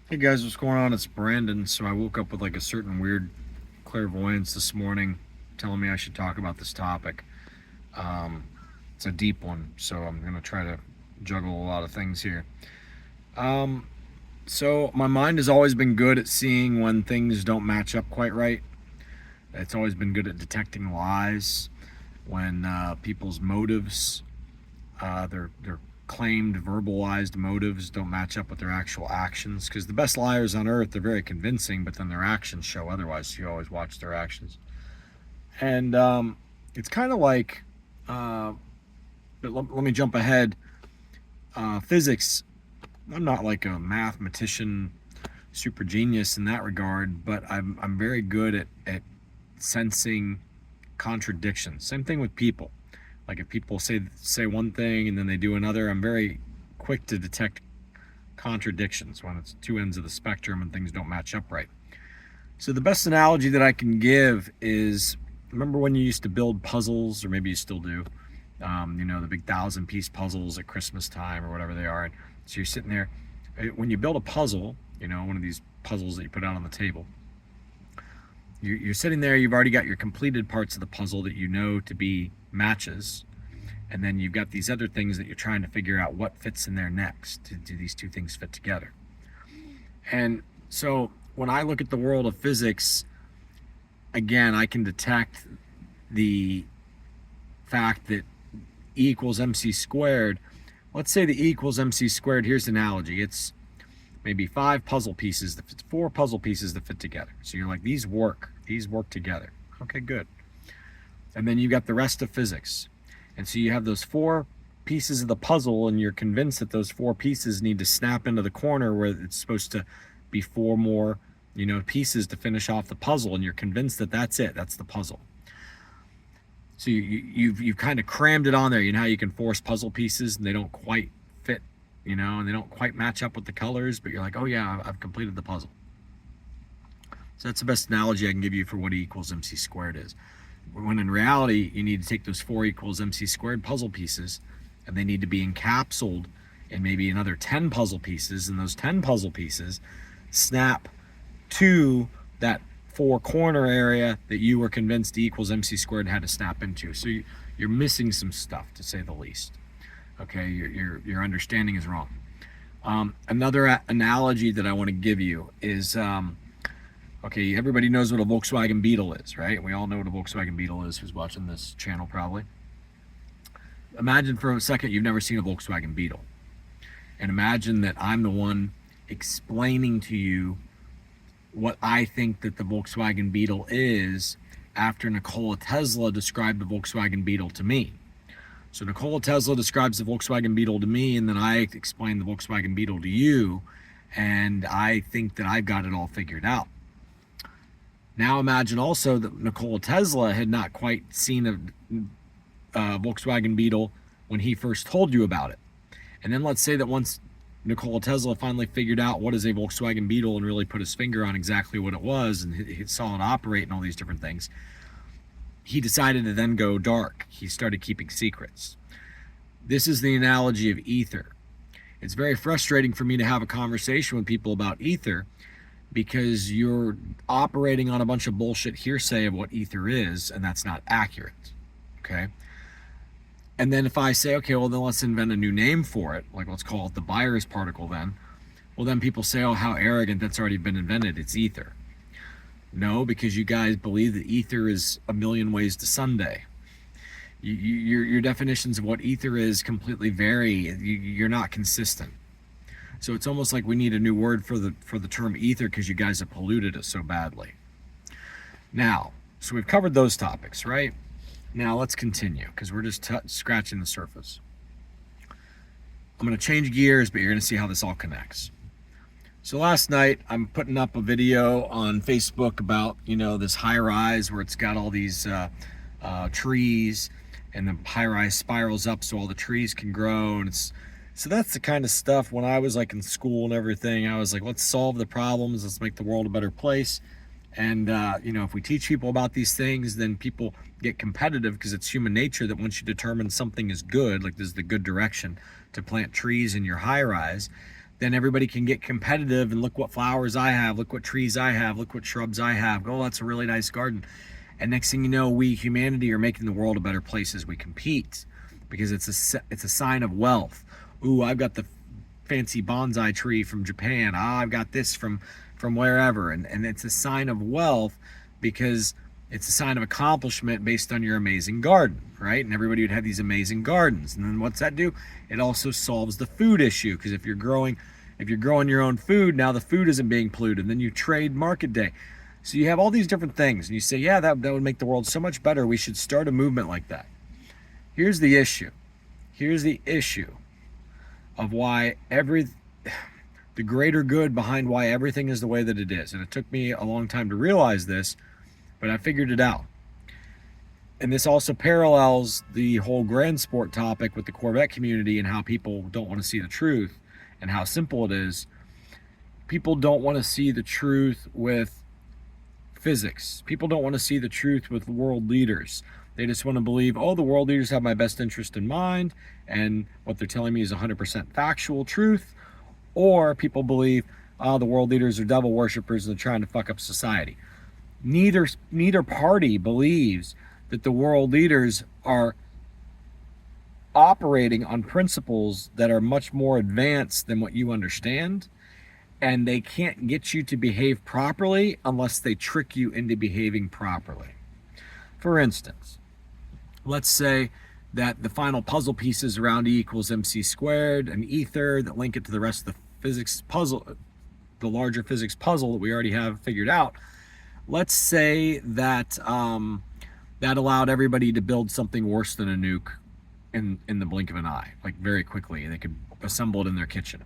Hey guys, what's going on? It's Brandon. So I woke up with like a certain weird clairvoyance this morning telling me I should talk about this topic. Um, it's a deep one, so I'm going to try to juggle a lot of things here. Um, so my mind has always been good at seeing when things don't match up quite right. It's always been good at detecting lies, when people's motives, their claimed verbalized motives don't match up with their actual actions, because the best liars on earth, they're very convincing, but then their actions show otherwise, so you always watch their actions. And it's kind of like, but let me jump ahead. Physics, I'm not like a mathematician super genius in that regard, but I'm very good at sensing contradictions. Same thing with people. Like if people say one thing and then they do another, I'm very quick to detect contradictions when it's two ends of the spectrum and things don't match up right. So the best analogy that I can give is, remember when you used to build puzzles, or maybe you still do, the big 1,000-piece puzzles at Christmas time or whatever they are. And so you're sitting there, when you build a puzzle, one of these puzzles that you put out on the table, you're sitting there, you've already got your completed parts of the puzzle that you know to be matches, and then you've got these other things that you're trying to figure out what fits in there next. Do these two things fit together? And so when I look at the world of physics, again, I can detect the fact that E equals mc squared. Let's say the E equals mc squared. Here's the analogy. It's maybe four puzzle pieces that fit together. So you're like, these work together. Okay, good. And then you got the rest of physics. And so you have those four pieces of the puzzle, and you're convinced that those four pieces need to snap into the corner where it's supposed to be four more, pieces to finish off the puzzle. And you're convinced that that's it. That's the puzzle. So you've kind of crammed it on there. You know how you can force puzzle pieces and they don't quite fit, and they don't quite match up with the colors, but you're like, oh yeah, I've completed the puzzle. So that's the best analogy I can give you for what E equals mc squared is. When in reality, you need to take those 4 equals mc squared puzzle pieces, and they need to be encapsulated in maybe another 10 puzzle pieces, and those 10 puzzle pieces snap to that 4 corner area that you were convinced E equals mc squared had to snap into. So you're missing some stuff, to say the least. Okay, your understanding is wrong. Another analogy that I want to give you is, okay, everybody knows what a Volkswagen Beetle is, right? We all know what a Volkswagen Beetle is, who's watching this channel probably. Imagine for a second you've never seen a Volkswagen Beetle. And imagine that I'm the one explaining to you what I think that the Volkswagen Beetle is after Nikola Tesla described the Volkswagen Beetle to me. So Nikola Tesla describes the Volkswagen Beetle to me, and then I explain the Volkswagen Beetle to you, and I think that I've got it all figured out. Now imagine also that Nikola Tesla had not quite seen a Volkswagen Beetle when he first told you about it. And then let's say that once Nikola Tesla finally figured out what is a Volkswagen Beetle and really put his finger on exactly what it was, and he saw it operate and all these different things, he decided to then go dark. He started keeping secrets. This is the analogy of ether. It's very frustrating for me to have a conversation with people about ether, because you're operating on a bunch of bullshit hearsay of what ether is, and that's not accurate. Okay? And then if I say, okay, well then let's invent a new name for it, like let's call it the Byers particle then, well then people say, oh, how arrogant, that's already been invented, it's ether. No, because you guys believe that ether is a million ways to Sunday. Your definitions of what ether is completely vary. You're not consistent. So it's almost like we need a new word for the term ether, because you guys have polluted it so badly. Now, so we've covered those topics, right? Now let's continue, because we're just scratching the surface. I'm going to change gears, but you're going to see how this all connects. So last night, I'm putting up a video on Facebook about, this high rise where it's got all these trees, and the high rise spirals up so all the trees can grow, and so that's the kind of stuff when I was like in school and everything, I was like, let's solve the problems, let's make the world a better place. And if we teach people about these things, then people get competitive, because it's human nature that once you determine something is good, like this is the good direction to plant trees in your high rise, then everybody can get competitive and look what flowers I have, look what trees I have, look what shrubs I have. Oh, that's a really nice garden. And next thing you know, we humanity are making the world a better place as we compete, because it's a sign of wealth. Ooh, I've got the fancy bonsai tree from Japan. Ah, I've got this from wherever, and it's a sign of wealth because it's a sign of accomplishment based on your amazing garden, right? And everybody would have these amazing gardens. And then what's that do? It also solves the food issue, because if you're growing your own food, now the food isn't being polluted. And then you trade market day. So you have all these different things, and you say, yeah, that would make the world so much better. We should start a movement like that. Here's the issue. Here's the issue of why the greater good behind why everything is the way that it is. And it took me a long time to realize this, but I figured it out. And this also parallels the whole grand sport topic with the Corvette community and how people don't want to see the truth and how simple it is. People don't want to see the truth with physics. People don't want to see the truth with world leaders. They just want to believe, oh, the world leaders have my best interest in mind, and what they're telling me is 100% factual truth. Or people believe, oh, the world leaders are devil worshippers and they're trying to fuck up society. Neither party believes that the world leaders are operating on principles that are much more advanced than what you understand, and they can't get you to behave properly unless they trick you into behaving properly. For instance, let's say that the final puzzle pieces around E equals mc squared, an ether that link it to the rest of the physics puzzle, the larger physics puzzle that we already have figured out. Let's say that that allowed everybody to build something worse than a nuke in the blink of an eye, like very quickly, and they could assemble it in their kitchen.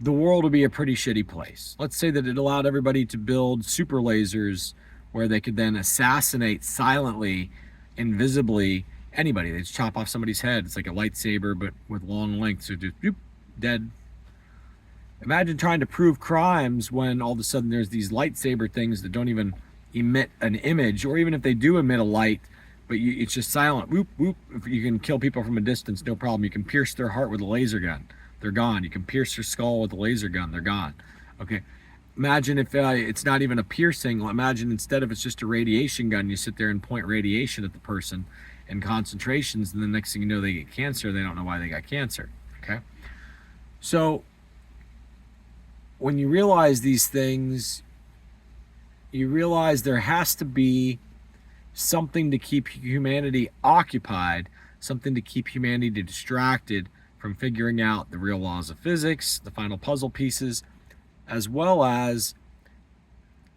The world would be a pretty shitty place. Let's say that it allowed everybody to build super lasers where they could then assassinate silently, invisibly, anybody. They just chop off somebody's head. It's like a lightsaber, but with long lengths. So just, boop, dead. Imagine trying to prove crimes when all of a sudden there's these lightsaber things that don't even emit an image, or even if they do emit a light, but it's just silent. Whoop, whoop. You can kill people from a distance, no problem. You can pierce their heart with a laser gun. They're gone. You can pierce their skull with a laser gun. They're gone. Okay. Imagine if it's not even a piercing. Imagine instead of it's just a radiation gun, you sit there and point radiation at the person in concentrations, and the next thing you know, they get cancer. They don't know why they got cancer. Okay. So when you realize these things, you realize there has to be something to keep humanity occupied, something to keep humanity distracted from figuring out the real laws of physics, the final puzzle pieces, as well as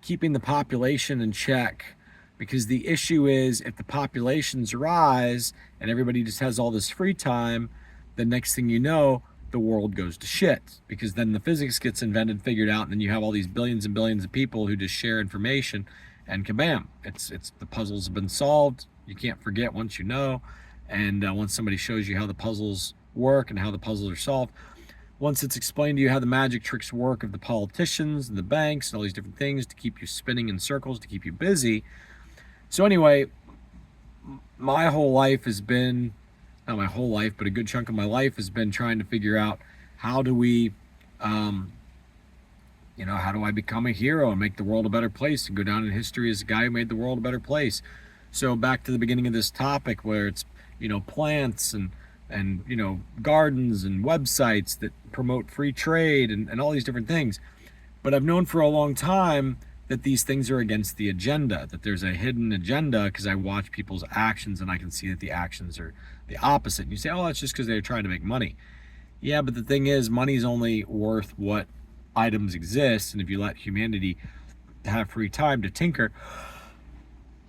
keeping the population in check. Because the issue is, if the populations rise and everybody just has all this free time, the next thing you know, the world goes to shit, because then the physics gets invented, figured out, and then you have all these billions and billions of people who just share information, and kabam, it's the puzzles have been solved. You can't forget once you know, and once somebody shows you how the puzzles work and how the puzzles are solved, once it's explained to you how the magic tricks work of the politicians and the banks and all these different things to keep you spinning in circles, to keep you busy. So anyway, my whole life has been, not my whole life, but a good chunk of my life has been trying to figure out how do we, how do I become a hero and make the world a better place and go down in history as a guy who made the world a better place. So back to the beginning of this topic where it's, plants and gardens and websites that promote free trade and all these different things. But I've known for a long time that these things are against the agenda, that there's a hidden agenda, because I watch people's actions and I can see that the actions are the opposite. And you say, oh, that's just because they're trying to make money. Yeah, but the thing is, money's only worth what items exist, and if you let humanity have free time to tinker,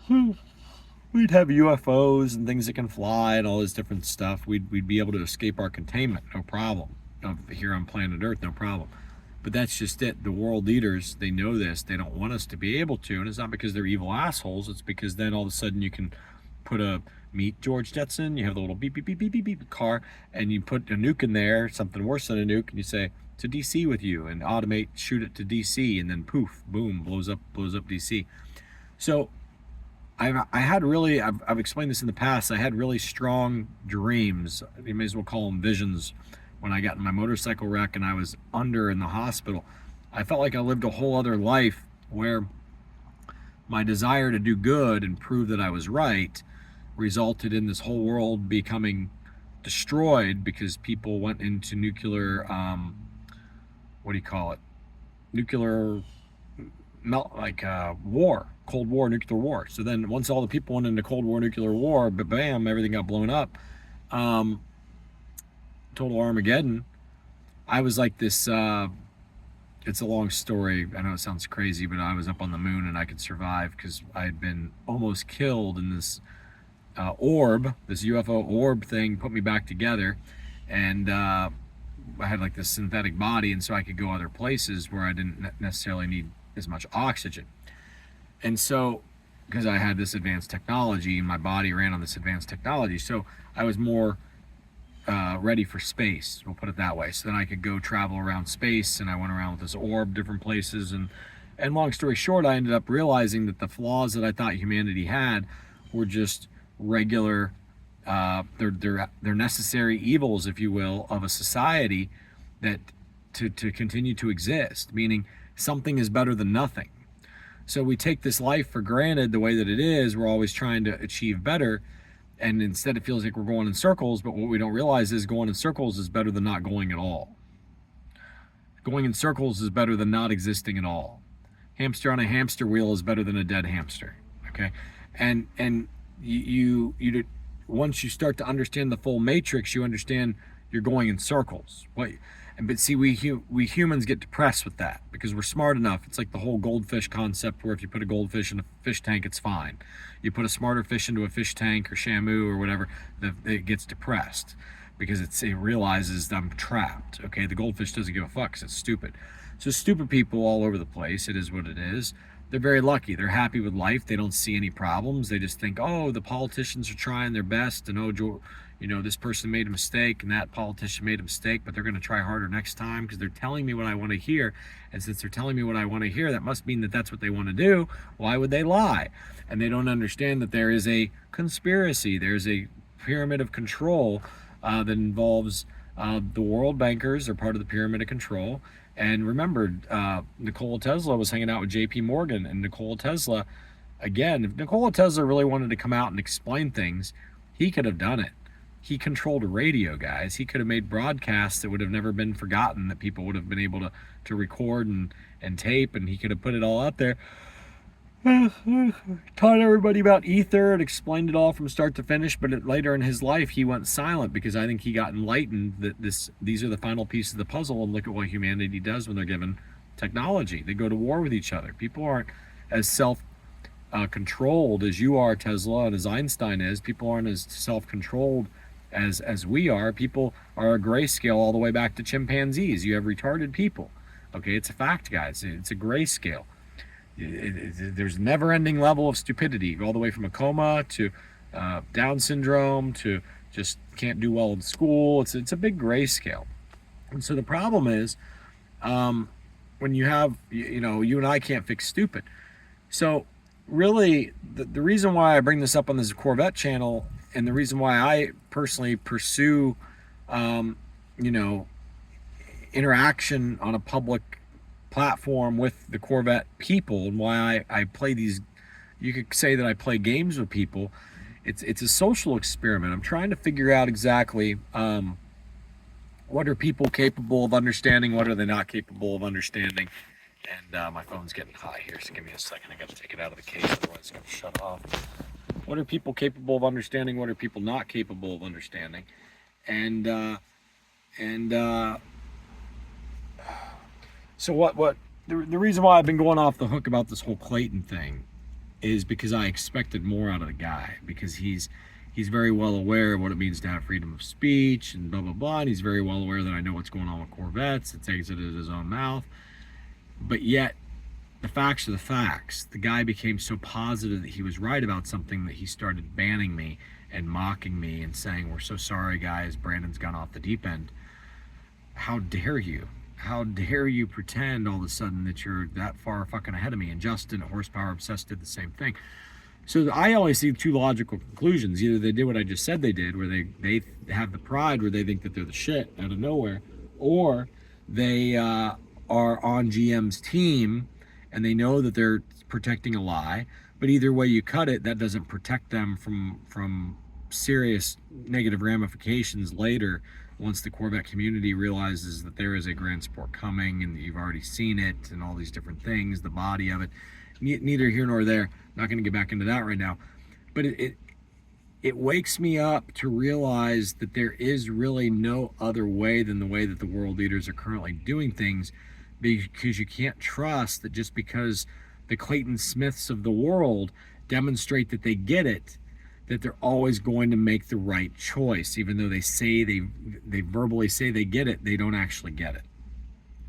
we'd have UFOs and things that can fly and all this different stuff. We'd be able to escape our containment, no problem. Here on planet Earth, no problem. But that's just it. The world leaders, they know this. They don't want us to be able to, and it's not because they're evil assholes. It's because then all of a sudden you can meet George Jetson, you have the little beep, beep, beep, beep, beep, beep car, and you put a nuke in there, something worse than a nuke, and you say, to DC with you, and automate, shoot it to DC, and then poof, boom, blows up DC. So I've explained this in the past. I had really strong dreams. You may as well call them visions when I got in my motorcycle wreck and I was under in the hospital, I felt like I lived a whole other life where my desire to do good and prove that I was right resulted in this whole world becoming destroyed because people went into nuclear, what do you call it? Nuclear war, Cold War, nuclear war. So then once all the people went into Cold War, nuclear war, bam, everything got blown up. Total Armageddon. I was like this, it's a long story. I know it sounds crazy, but I was up on the moon and I could survive because I had been almost killed in this orb, this UFO orb thing put me back together. And I had like this synthetic body, and so I could go other places where I didn't necessarily need as much oxygen. And so, because I had this advanced technology and my body ran on this advanced technology, so I was more ready for space, we'll put it that way. So then I could go travel around space, and I went around with this orb, different places, and long story short, I ended up realizing that the flaws that I thought humanity had were just regular, they're necessary evils, if you will, of a society that to continue to exist, meaning something is better than nothing. So we take this life for granted the way that it is. We're always trying to achieve better, and instead it feels like we're going in circles, but what we don't realize is going in circles is better than not going at all. Going in circles is better than not existing at all. Hamster on a hamster wheel is better than a dead hamster. Okay, and you once you start to understand the full matrix, you understand you're going in circles. But see, we humans get depressed with that because we're smart enough. It's like the whole goldfish concept, where if you put a goldfish in a fish tank, it's fine. You put a smarter fish into a fish tank or Shamu or whatever, it gets depressed because it realizes I'm trapped. Okay, the goldfish doesn't give a fuck because it's stupid. So stupid people all over the place. It is what it is. They're very lucky. They're happy with life. They don't see any problems. They just think, oh, the politicians are trying their best, and this person made a mistake and that politician made a mistake, but they're going to try harder next time because they're telling me what I want to hear. And since they're telling me what I want to hear, that must mean that that's what they want to do. Why would they lie? And they don't understand that there is a conspiracy. There's a pyramid of control that involves the world bankers are part of the pyramid of control. And remember, Nikola Tesla was hanging out with J.P. Morgan, and Nikola Tesla, again, if Nikola Tesla really wanted to come out and explain things, he could have done it. He controlled a radio, guys. He could have made broadcasts that would have never been forgotten, that people would have been able to record and tape, and he could have put it all out there. Taught everybody about ether and explained it all from start to finish, but later in his life he went silent because I think he got enlightened that these are the final pieces of the puzzle, and look at what humanity does when they're given technology. They go to war with each other. People aren't as self-controlled as you are, Tesla, and as Einstein is. People aren't as self-controlled as we are. People are a grayscale all the way back to chimpanzees. You have retarded people. Okay, it's a fact, guys. It's a grayscale. There's never-ending level of stupidity, all the way from a coma to Down syndrome to just can't do well in school. It's a big grayscale. And so the problem is when you have, you and I can't fix stupid. So really, the reason why I bring this up on this Corvette channel, and the reason why I personally pursue, interaction on a public platform with the Corvette people, and why I play these, you could say that I play games with people, it's a social experiment. I'm trying to figure out exactly what are people capable of understanding, what are they not capable of understanding. And my phone's getting high here, so give me a second. I got to take it out of the case, otherwise it's going to shut off. What are people capable of understanding? What are people not capable of understanding? And so what the reason why I've been going off the hook about this whole Clayton thing is because I expected more out of the guy, because he's very well aware of what it means to have freedom of speech and blah blah blah, and he's very well aware that I know what's going on with Corvettes. It takes it at his own mouth. But yet the facts are the facts. The guy became so positive that he was right about something that he started banning me and mocking me and saying, we're so sorry guys, Brandon's gone off the deep end. How dare you? How dare you pretend all of a sudden that you're that far fucking ahead of me? And Justin at Horsepower Obsessed did the same thing. So I only see two logical conclusions. Either they did what I just said they did, where they have the pride where they think that they're the shit out of nowhere, or they are on GM's team and they know that they're protecting a lie. But either way you cut it, that doesn't protect them from serious negative ramifications later, once the Corvette community realizes that there is a grand sport coming and that you've already seen it and all these different things, the body of it. Neither here nor there. Not going to get back into that right now. But it wakes me up to realize that there is really no other way than the way that the world leaders are currently doing things, because you can't trust that just because the Clayton Smiths of the world demonstrate that they get it, that they're always going to make the right choice. Even though they verbally say they get it, they don't actually get it.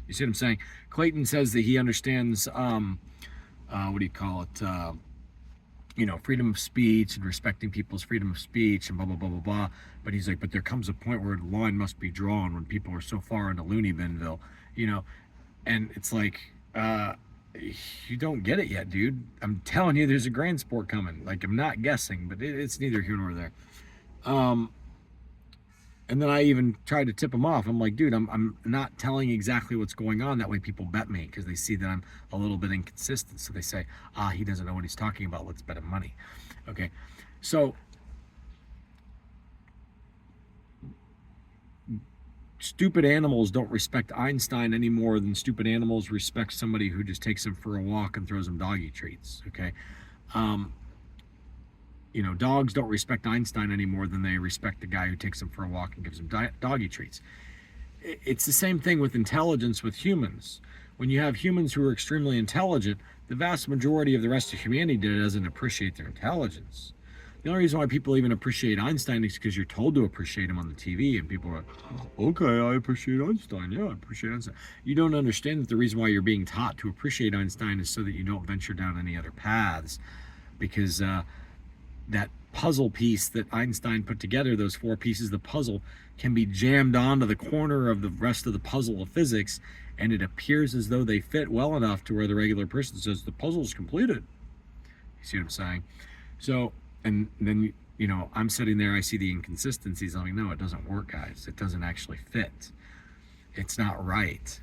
You see what I'm saying? Clayton says that he understands what do you call it, freedom of speech and respecting people's freedom of speech and blah, blah, blah, blah, blah. But he's like, but there comes a point where the line must be drawn when people are so far into loony binville, and it's like, you don't get it yet, dude. I'm telling you, there's a grand sport coming. Like, I'm not guessing, but it's neither here nor there. And then I even tried to tip him off. I'm like, dude, I'm not telling exactly what's going on. That way people bet me, because they see that I'm a little bit inconsistent. So they say, he doesn't know what he's talking about. Let's bet him money. Okay. So stupid animals don't respect Einstein any more than stupid animals respect somebody who just takes them for a walk and throws them doggy treats. Okay. Dogs don't respect Einstein any more than they respect the guy who takes them for a walk and gives them doggy treats. It's the same thing with intelligence with humans. When you have humans who are extremely intelligent, the vast majority of the rest of humanity doesn't appreciate their intelligence. The only reason why people even appreciate Einstein is because you're told to appreciate him on the TV, and people are, okay, I appreciate Einstein. Yeah, I appreciate Einstein. You don't understand that the reason why you're being taught to appreciate Einstein is so that you don't venture down any other paths, because that puzzle piece that Einstein put together, those four pieces of the puzzle, can be jammed onto the corner of the rest of the puzzle of physics, and it appears as though they fit well enough to where the regular person says the puzzle's completed. You see what I'm saying? So, and then, I'm sitting there, I see the inconsistencies. I'm like, no, it doesn't work, guys. It doesn't actually fit. It's not right.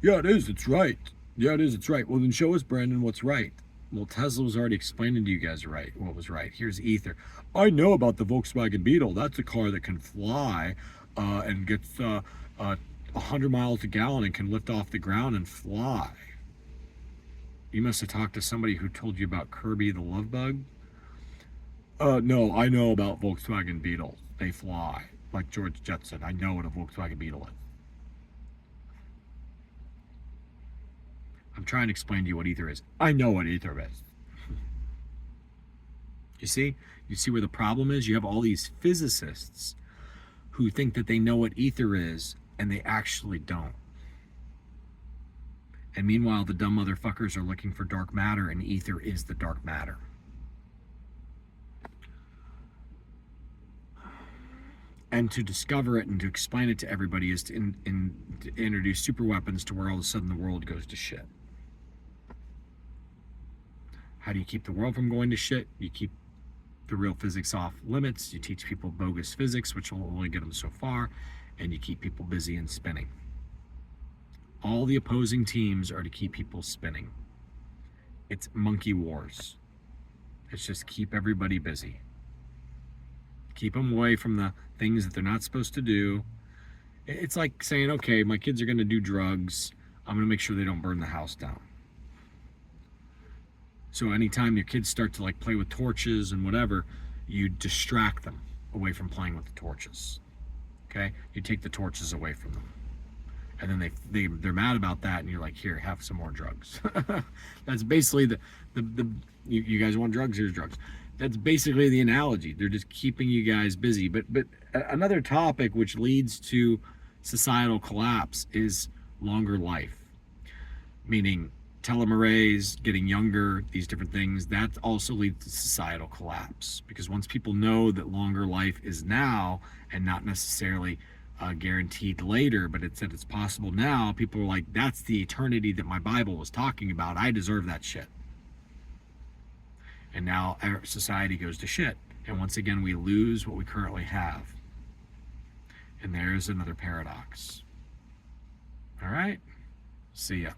Yeah, it is. It's right. Yeah, it is. It's right. Well, then show us, Brandon, what's right. Well, Tesla was already explaining to you guys what was right. Here's ether. I know about the Volkswagen Beetle. That's a car that can fly and gets 100 miles a gallon and can lift off the ground and fly. You must have talked to somebody who told you about Kirby the Love Bug. No, I know about Volkswagen Beetles. They fly, like George Jetson. I know what a Volkswagen Beetle is. I'm trying to explain to you what ether is. I know what ether is. You see? You see where the problem is? You have all these physicists who think that they know what ether is, and they actually don't. And meanwhile, the dumb motherfuckers are looking for dark matter, and ether is the dark matter. And to discover it and to explain it to everybody is to introduce super weapons to where all of a sudden the world goes to shit. How do you keep the world from going to shit? You keep the real physics off limits. You teach people bogus physics, which will only get them so far. And you keep people busy and spinning. All the opposing teams are to keep people spinning. It's monkey wars. It's just keep everybody busy. Keep them away from the things that they're not supposed to do. It's like saying, okay, my kids are going to do drugs. I'm going to make sure they don't burn the house down. So anytime your kids start to play with torches and whatever, you distract them away from playing with the torches. Okay? You take the torches away from them. And then they're mad about that, and you're like, here, have some more drugs. That's basically you guys want drugs? Here's drugs. That's basically the analogy. They're just keeping you guys busy. But another topic which leads to societal collapse is longer life. Meaning telomerase, getting younger, these different things, that also leads to societal collapse. Because once people know that longer life is now and not necessarily guaranteed later, but it's that it's possible now, people are like, that's the eternity that my Bible was talking about. I deserve that shit. And now our society goes to shit. And once again, we lose what we currently have. And there's another paradox. All right. See ya.